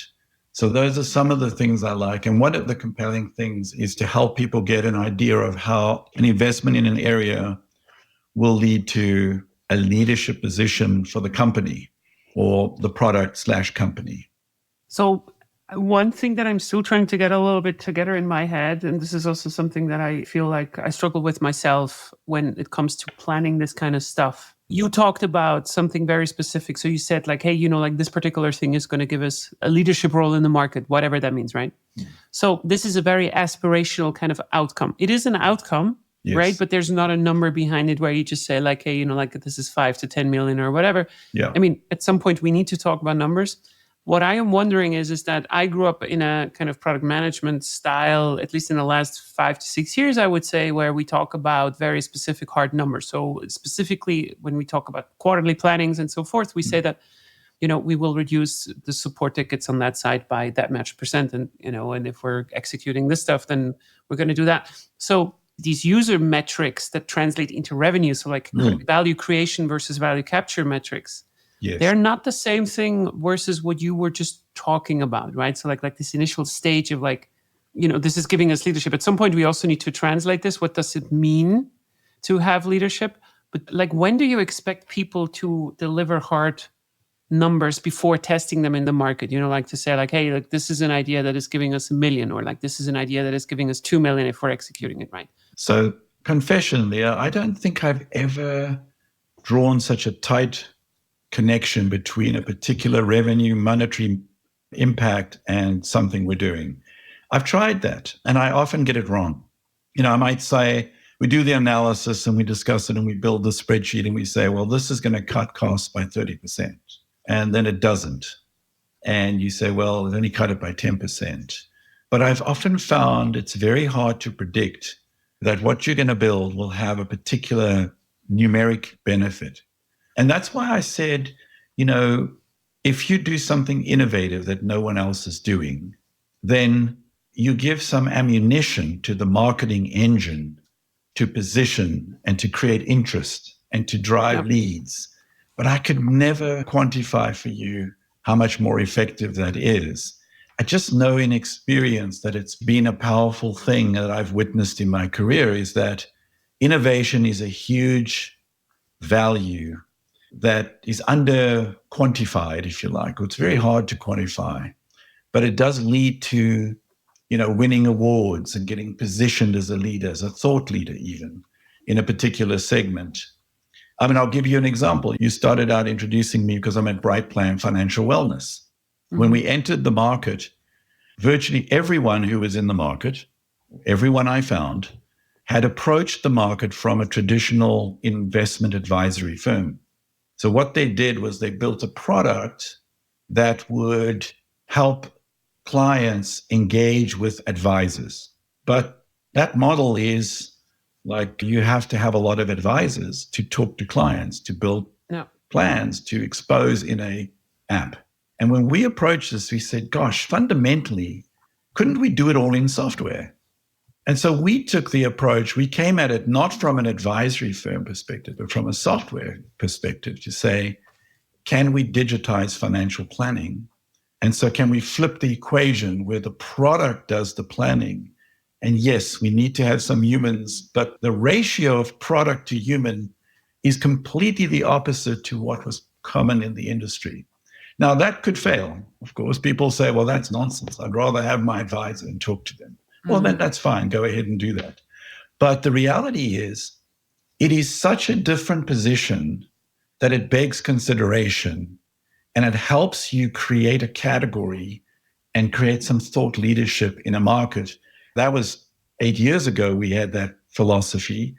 So those are some of the things I like. And one of the compelling things is to help people get an idea of how an investment in an area will lead to a leadership position for the company or the product/company. So one thing that I'm still trying to get a little bit together in my head, and this is also something that I feel like I struggle with myself when it comes to planning this kind of stuff. You talked about something very specific. So you said like, hey, like this particular thing is going to give us a leadership role in the market, whatever that means, right? So this is a very aspirational kind of outcome. It is an outcome. Yes. Right. But there's not a number behind it where you just say like, hey, like this is 5 to 10 million or whatever. Yeah. I mean, at some point we need to talk about numbers. What I am wondering is that I grew up in a kind of product management style, at least in the last 5 to 6 years, I would say, where we talk about very specific hard numbers. So specifically when we talk about quarterly plannings and so forth, we say that, we will reduce the support tickets on that side by that much percent. And, and if we're executing this stuff, then we're going to do that. So these user metrics that translate into revenue, so like value creation versus value capture metrics, yes, they're not the same thing versus what you were just talking about, right? So like this initial stage of like, this is giving us leadership. At some point, we also need to translate this. What does it mean to have leadership? But like, when do you expect people to deliver hard numbers before testing them in the market? Like to say like, hey, like this is an idea that is giving us $1 million, or like this is an idea that is giving us $2 million if we're executing it right. So confession, Leah, I don't think I've ever drawn such a tight connection between a particular revenue monetary impact and something we're doing. I've tried that and I often get it wrong. I might say we do the analysis and we discuss it and we build the spreadsheet and we say, well, this is going to cut costs by 30%. And then it doesn't. And you say, well, it only cut it by 10%. But I've often found it's very hard to predict that what you're going to build will have a particular numeric benefit. And that's why I said, if you do something innovative that no one else is doing, then you give some ammunition to the marketing engine to position and to create interest and to drive leads. But I could never quantify for you how much more effective that is. I just know in experience that it's been a powerful thing that I've witnessed in my career is that innovation is a huge value that is under quantified, if you like. It's very hard to quantify, but it does lead to, winning awards and getting positioned as a leader, as a thought leader even in a particular segment. I mean, I'll give you an example. You started out introducing me because I'm at Brightplan Financial Wellness. Mm-hmm. When we entered the market, virtually everyone who was in the market, everyone I found, had approached the market from a traditional investment advisory firm. So what they did was they built a product that would help clients engage with advisors. But that model is like you have to have a lot of advisors to talk to clients, to build plans, to expose in a app. And when we approached this, we said, gosh, fundamentally, couldn't we do it all in software? And so we took the approach, we came at it not from an advisory firm perspective, but from a software perspective to say, can we digitize financial planning? And so can we flip the equation where the product does the planning? And yes, we need to have some humans, but the ratio of product to human is completely the opposite to what was common in the industry. Now, that could fail. Of course, people say, well, that's nonsense. I'd rather have my advisor and talk to them. Well, then that's fine. Go ahead and do that. But the reality is, it is such a different position that it begs consideration, and it helps you create a category and create some thought leadership in a market. That was 8 years ago, we had that philosophy.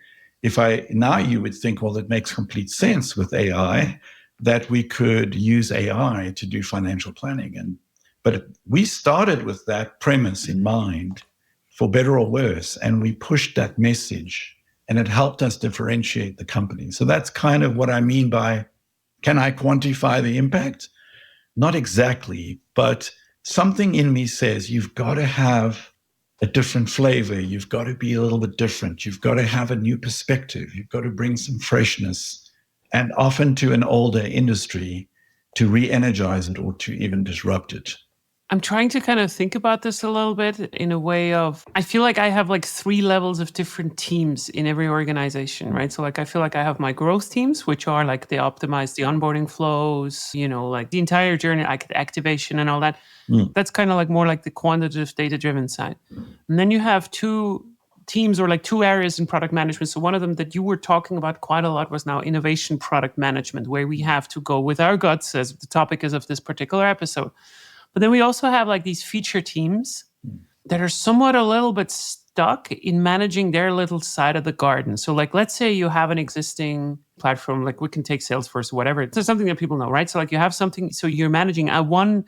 Now you would think, well, it makes complete sense with AI that we could use AI to do financial planning. But we started with that premise in mind, for better or worse, and we pushed that message, and it helped us differentiate the company. So that's kind of what I mean by, can I quantify the impact? Not exactly, but something in me says you've got to have a different flavor. You've got to be a little bit different. You've got to have a new perspective. You've got to bring some freshness, and often to an older industry, to re-energize it or to even disrupt it. I'm trying to kind of think about this a little bit in a way of, I feel like I have like 3 levels of different teams in every organization, right? So like, I feel like I have my growth teams, which are like they optimize the onboarding flows, like the entire journey, like activation and all that. That's kind of like more like the quantitative data-driven side. And then you have 2 teams or like 2 areas in product management. So one of them that you were talking about quite a lot was now innovation product management, where we have to go with our guts, as the topic is of this particular episode. But then we also have like these feature teams that are somewhat a little bit stuck in managing their little side of the garden. So like, let's say you have an existing platform, like we can take Salesforce or whatever. It's something that people know, right? So like you have something, so you're managing a one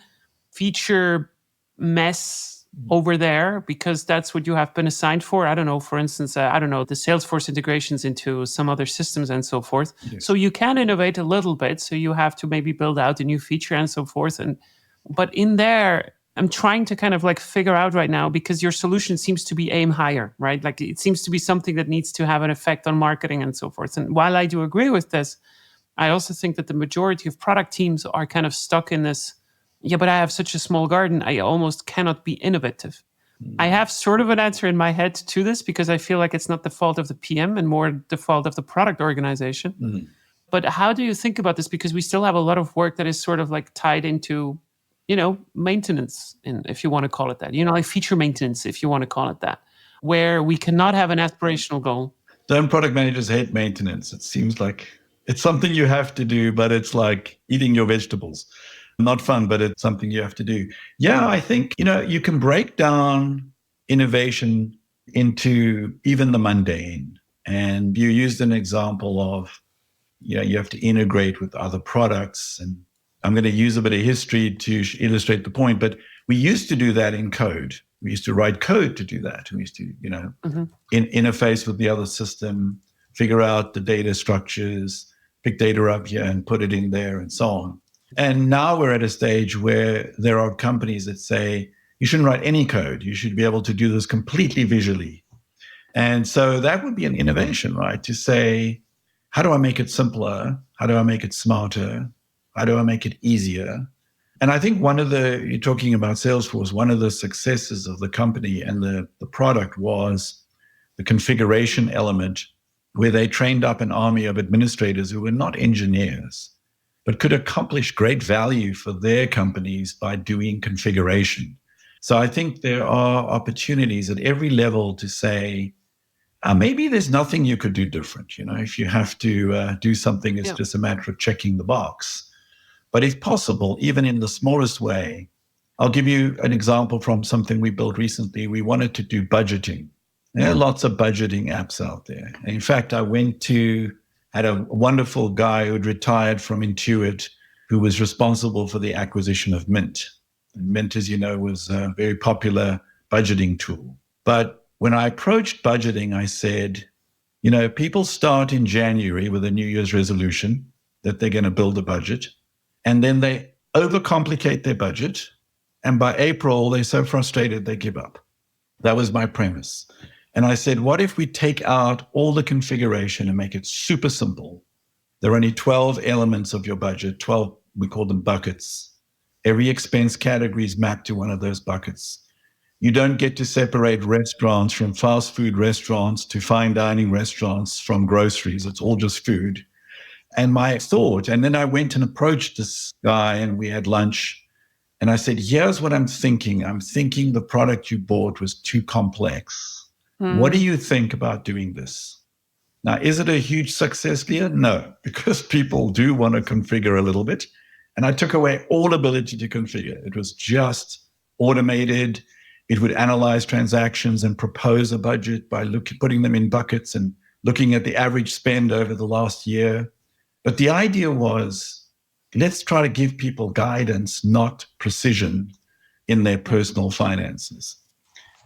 feature mess over there because that's what you have been assigned for. I don't know, for instance, the Salesforce integrations into some other systems and so forth. Yes. So you can innovate a little bit. So you have to maybe build out a new feature and so forth. But in there, I'm trying to kind of like figure out right now, because your solution seems to be aim higher, right? Like it seems to be something that needs to have an effect on marketing and so forth. And while I do agree with this, I also think that the majority of product teams are kind of stuck in this, yeah, but I have such a small garden, I almost cannot be innovative. I have sort of an answer in my head to this, because I feel like it's not the fault of the PM and more the fault of the product organization. But how do you think about this? Because we still have a lot of work that is sort of like tied into maintenance, if you want to call it that, like feature maintenance, if you want to call it that, where we cannot have an aspirational goal. Don't product managers hate maintenance? It seems like it's something you have to do, but it's like eating your vegetables. Not fun, but it's something you have to do. Yeah, I think, you can break down innovation into even the mundane. And you used an example of, you have to integrate with other products, and I'm going to use a bit of history to illustrate the point, but we used to do that in code. We used to write code to do that. We used to, interface with the other system, figure out the data structures, pick data up here and put it in there and so on. And now we're at a stage where there are companies that say, you shouldn't write any code. You should be able to do this completely visually. And so that would be an innovation, right? To say, how do I make it simpler? How do I make it smarter? How do I make it easier? And I think you're talking about Salesforce, one of the successes of the company and the product was the configuration element, where they trained up an army of administrators who were not engineers, but could accomplish great value for their companies by doing configuration. So I think there are opportunities at every level to say, maybe there's nothing you could do different. If you have to do something, it's just a matter of checking the box. But if possible, even in the smallest way, I'll give you an example from something we built recently. We wanted to do budgeting. There are lots of budgeting apps out there. And in fact, I had a wonderful guy who had retired from Intuit, who was responsible for the acquisition of Mint. And Mint, as you know, was a very popular budgeting tool. But when I approached budgeting, I said, people start in January with a New Year's resolution that they're going to build a budget. And then they overcomplicate their budget. And by April, they're so frustrated, they give up. That was my premise. And I said, what if we take out all the configuration and make it super simple? There are only 12 elements of your budget, 12 we call them buckets. Every expense category is mapped to one of those buckets. You don't get to separate restaurants from fast food restaurants to fine dining restaurants from groceries. It's all just food. And my thought, and then I went and approached this guy and we had lunch. And I said, here's what I'm thinking. I'm thinking the product you bought was too complex. What do you think about doing this? Now, is it a huge success, Leah? No, because people do want to configure a little bit. And I took away all ability to configure. It was just automated. It would analyze transactions and propose a budget by putting them in buckets and looking at the average spend over the last year. But the idea was, let's try to give people guidance, not precision in their personal finances.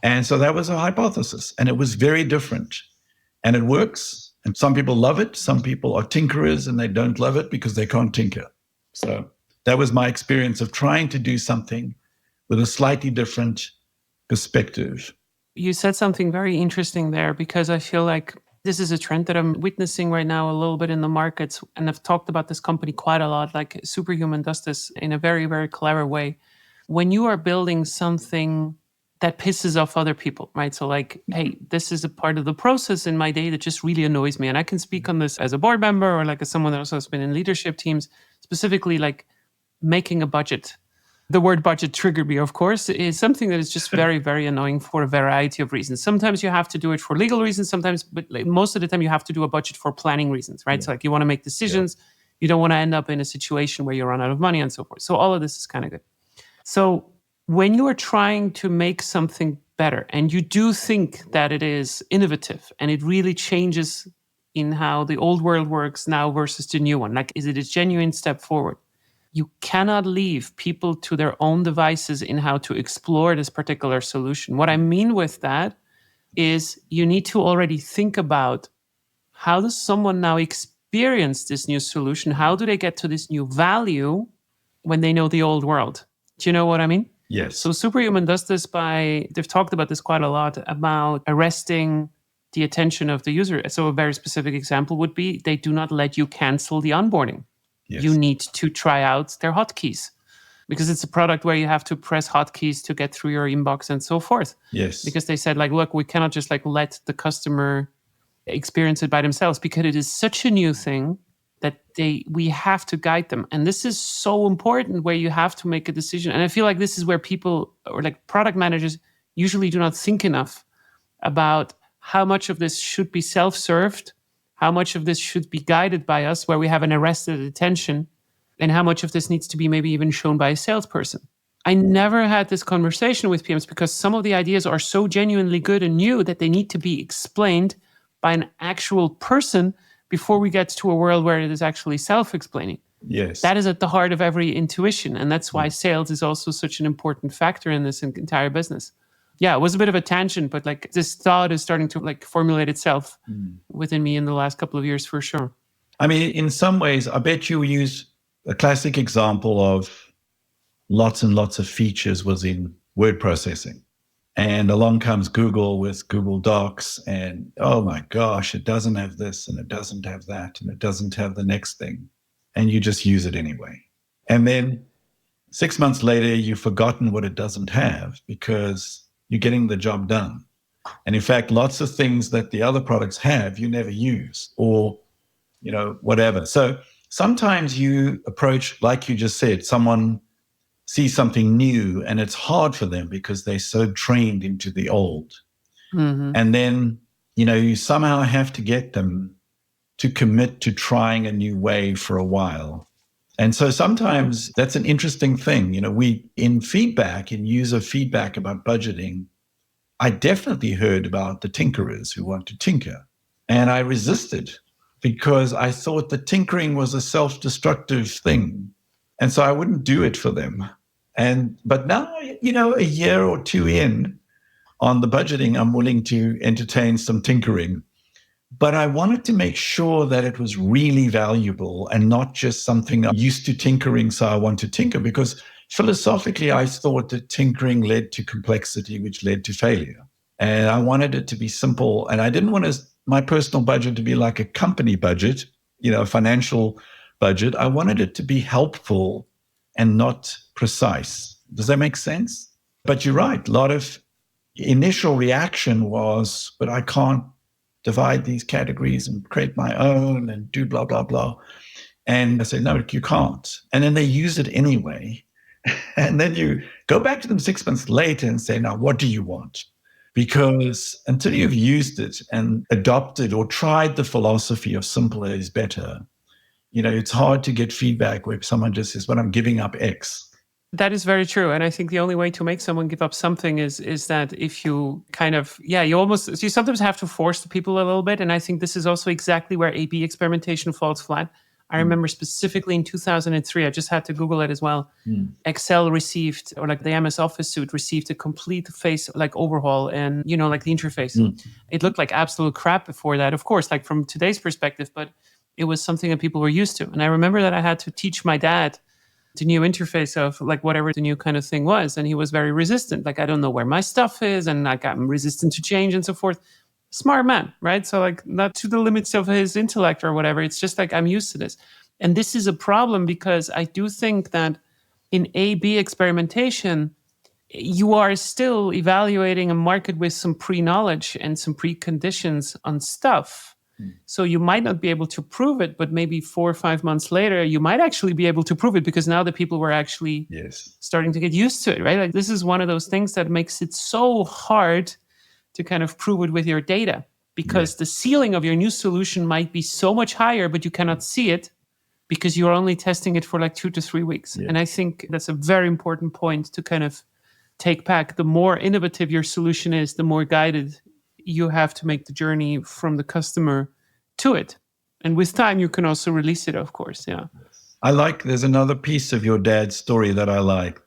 And so that was a hypothesis, and it was very different. And it works, and some people love it. Some people are tinkerers, and they don't love it because they can't tinker. So that was my experience of trying to do something with a slightly different perspective. You said something very interesting there, because I feel like this is a trend that I'm witnessing right now a little bit in the markets. And I've talked about this company quite a lot. Like Superhuman does this in a very, very clever way. When you are building something that pisses off other people, right? So like, hey, this is a part of the process in my day that just really annoys me. And I can speak on this as a board member or like as someone that also has been in leadership teams, specifically like making a budget. The word budget triggered me, of course, is something that is just very, very annoying for a variety of reasons. Sometimes you have to do it for legal reasons, sometimes, but like most of the time you have to do a budget for planning reasons, right? Yeah. So like you want to make decisions, you don't want to end up in a situation where you run out of money and so forth. So all of this is kind of good. So when you are trying to make something better and you do think that it is innovative and it really changes in how the old world works now versus the new one, like is it a genuine step forward? You cannot leave people to their own devices in how to explore this particular solution. What I mean with that is you need to already think about how does someone now experience this new solution? How do they get to this new value when they know the old world? Do you know what I mean? Yes. So Superhuman does this they've talked about this quite a lot, about arresting the attention of the user. So a very specific example would be they do not let you cancel the onboarding. Yes. You need to try out their hotkeys because it's a product where you have to press hotkeys to get through your inbox and so forth. Yes. Because they said, like, look, we cannot just like let the customer experience it by themselves because it is such a new thing that we have to guide them. And this is so important where you have to make a decision. And I feel like this is where people or like product managers usually do not think enough about how much of this should be self-served, how much of this should be guided by us where we have an arrested attention, and how much of this needs to be maybe even shown by a salesperson. I never had this conversation with PMs because some of the ideas are so genuinely good and new that they need to be explained by an actual person before we get to a world where it is actually self-explaining. Yes. That is at the heart of every intuition. And that's why sales is also such an important factor in this entire business. Yeah, it was a bit of a tangent, but like this thought is starting to like formulate itself within me in the last couple of years for sure. I mean, in some ways, I bet you use a classic example of lots and lots of features was in word processing. And along comes Google with Google Docs and, oh my gosh, it doesn't have this and it doesn't have that and it doesn't have the next thing. And you just use it anyway. And then 6 months later, you've forgotten what it doesn't have because you're getting the job done. And in fact, lots of things that the other products have, you never use or, whatever. So sometimes you approach, like you just said, someone sees something new and it's hard for them because they're so trained into the old. Mm-hmm. And then, you somehow have to get them to commit to trying a new way for a while. And so sometimes that's an interesting thing. We, in user feedback about budgeting, I definitely heard about the tinkerers who want to tinker. And I resisted because I thought that tinkering was a self-destructive thing. And so I wouldn't do it for them. But now, a year or two in on the budgeting, I'm willing to entertain some tinkering. But I wanted to make sure that it was really valuable and not just something I'm used to tinkering, so I want to tinker. Because philosophically, I thought that tinkering led to complexity, which led to failure. And I wanted it to be simple. And I didn't want my personal budget to be like a company budget, a financial budget. I wanted it to be helpful and not precise. Does that make sense? But you're right. A lot of initial reaction was, but I can't divide these categories and create my own and do blah, blah, blah. And I say, no, you can't. And then they use it anyway. And then you go back to them 6 months later and say, now, what do you want? Because until you've used it and adopted or tried the philosophy of simpler is better, it's hard to get feedback where someone just says, well, I'm giving up X. That is very true. And I think the only way to make someone give up something is that if you kind of, you sometimes have to force the people a little bit. And I think this is also exactly where A/B experimentation falls flat. I remember specifically in 2003, I just had to Google it as well. Excel received, or like the MS Office suite received a complete face like overhaul and, like the interface. It looked like absolute crap before that, of course, like from today's perspective, but it was something that people were used to. And I remember that I had to teach my dad the new interface of like whatever the new kind of thing was. And he was very resistant. Like, I don't know where my stuff is. And like, I'm resistant to change and so forth. Smart man, right? So like not to the limits of his intellect or whatever. It's just like, I'm used to this. And this is a problem because I do think that in A/B experimentation, you are still evaluating a market with some pre-knowledge and some preconditions on stuff. So you might not be able to prove it, but maybe 4 or 5 months later, you might actually be able to prove it because now the people were actually starting to get used to it, right? Like this is one of those things that makes it so hard to kind of prove it with your data because the ceiling of your new solution might be so much higher, but you cannot see it because you're only testing it for like 2 to 3 weeks. And I think that's a very important point to kind of take back. The more innovative your solution is, the more guided you have to make the journey from the customer to it. And with time, you can also release it, of course. Yeah. There's another piece of your dad's story that I like.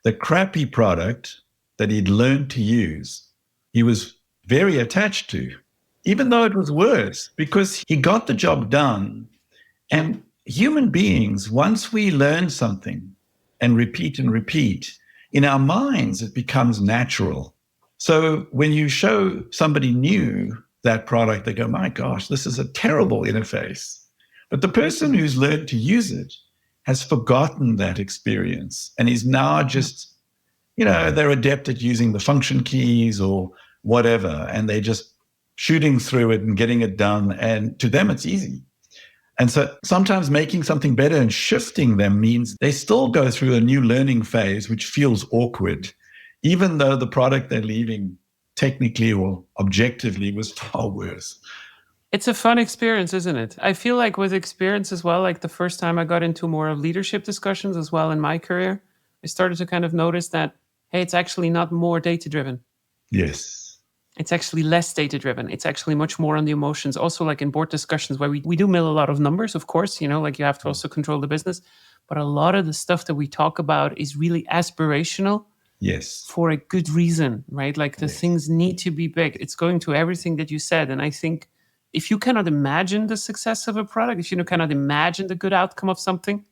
The crappy product that he'd learned to use, he was very attached to, even though it was worse, because he got the job done. And human beings, once we learn something and repeat, in our minds, it becomes natural. So when you show somebody new that product, they go, my gosh, this is a terrible interface. But the person who's learned to use it has forgotten that experience and is now just, they're adept at using the function keys or whatever, and they're just shooting through it and getting it done. And to them, it's easy. And so sometimes making something better and shifting them means they still go through a new learning phase, which feels awkward, even though the product they're leaving technically or objectively was far worse. It's a fun experience, isn't it? I feel like with experience as well, like the first time I got into more of leadership discussions as well in my career, I started to kind of notice that, hey, it's actually not more data-driven. Yes. It's actually less data-driven. It's actually much more on the emotions. Also, like in board discussions where we do mill a lot of numbers, of course, like you have to also control the business. But a lot of the stuff that we talk about is really aspirational. Yes. For a good reason, right? Like the things need to be big. It's going to everything that you said. And I think if you cannot imagine the success of a product, if you cannot imagine the good outcome of something,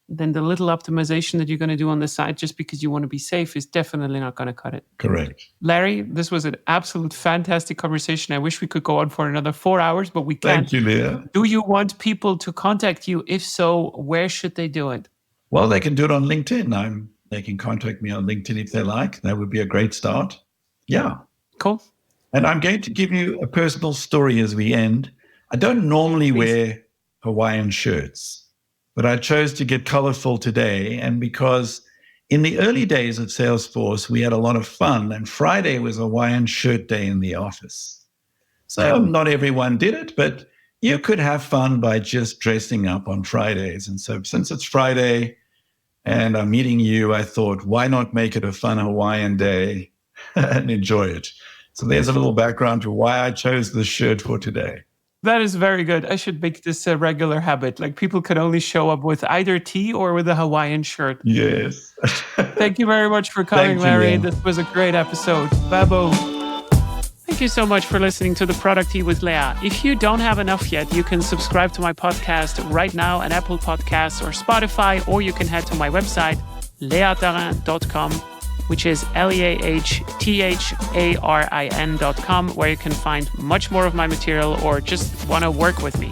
then the little optimization that you're going to do on the side just because you want to be safe is definitely not going to cut it. Correct. Larry, this was an absolute fantastic conversation. I wish we could go on for another 4 hours, but we can't. Thank you, Leah. Do you want people to contact you? If so, where should they do it? Well, they can do it on LinkedIn. They can contact me on LinkedIn if they like. That would be a great start. Yeah. Cool. And I'm going to give you a personal story as we end. I don't normally wear Hawaiian shirts, but I chose to get colorful today. And because in the early days of Salesforce, we had a lot of fun. And Friday was Hawaiian shirt day in the office. So not everyone did it, but you could have fun by just dressing up on Fridays. And so since it's Friday and I'm meeting you, I thought, why not make it a fun Hawaiian day and enjoy it? So there's a little background to why I chose this shirt for today. That is very good. I should make this a regular habit. Like people can only show up with either tea or with a Hawaiian shirt. Yes. Thank you very much for coming, Larry. This was a great episode. Babo. Thank you so much for listening to The Product Tea with Leah. If you don't have enough yet, you can subscribe to my podcast right now at Apple Podcasts or Spotify, or you can head to my website, leahtarin.com, which is leahtarin.com, where you can find much more of my material or just want to work with me.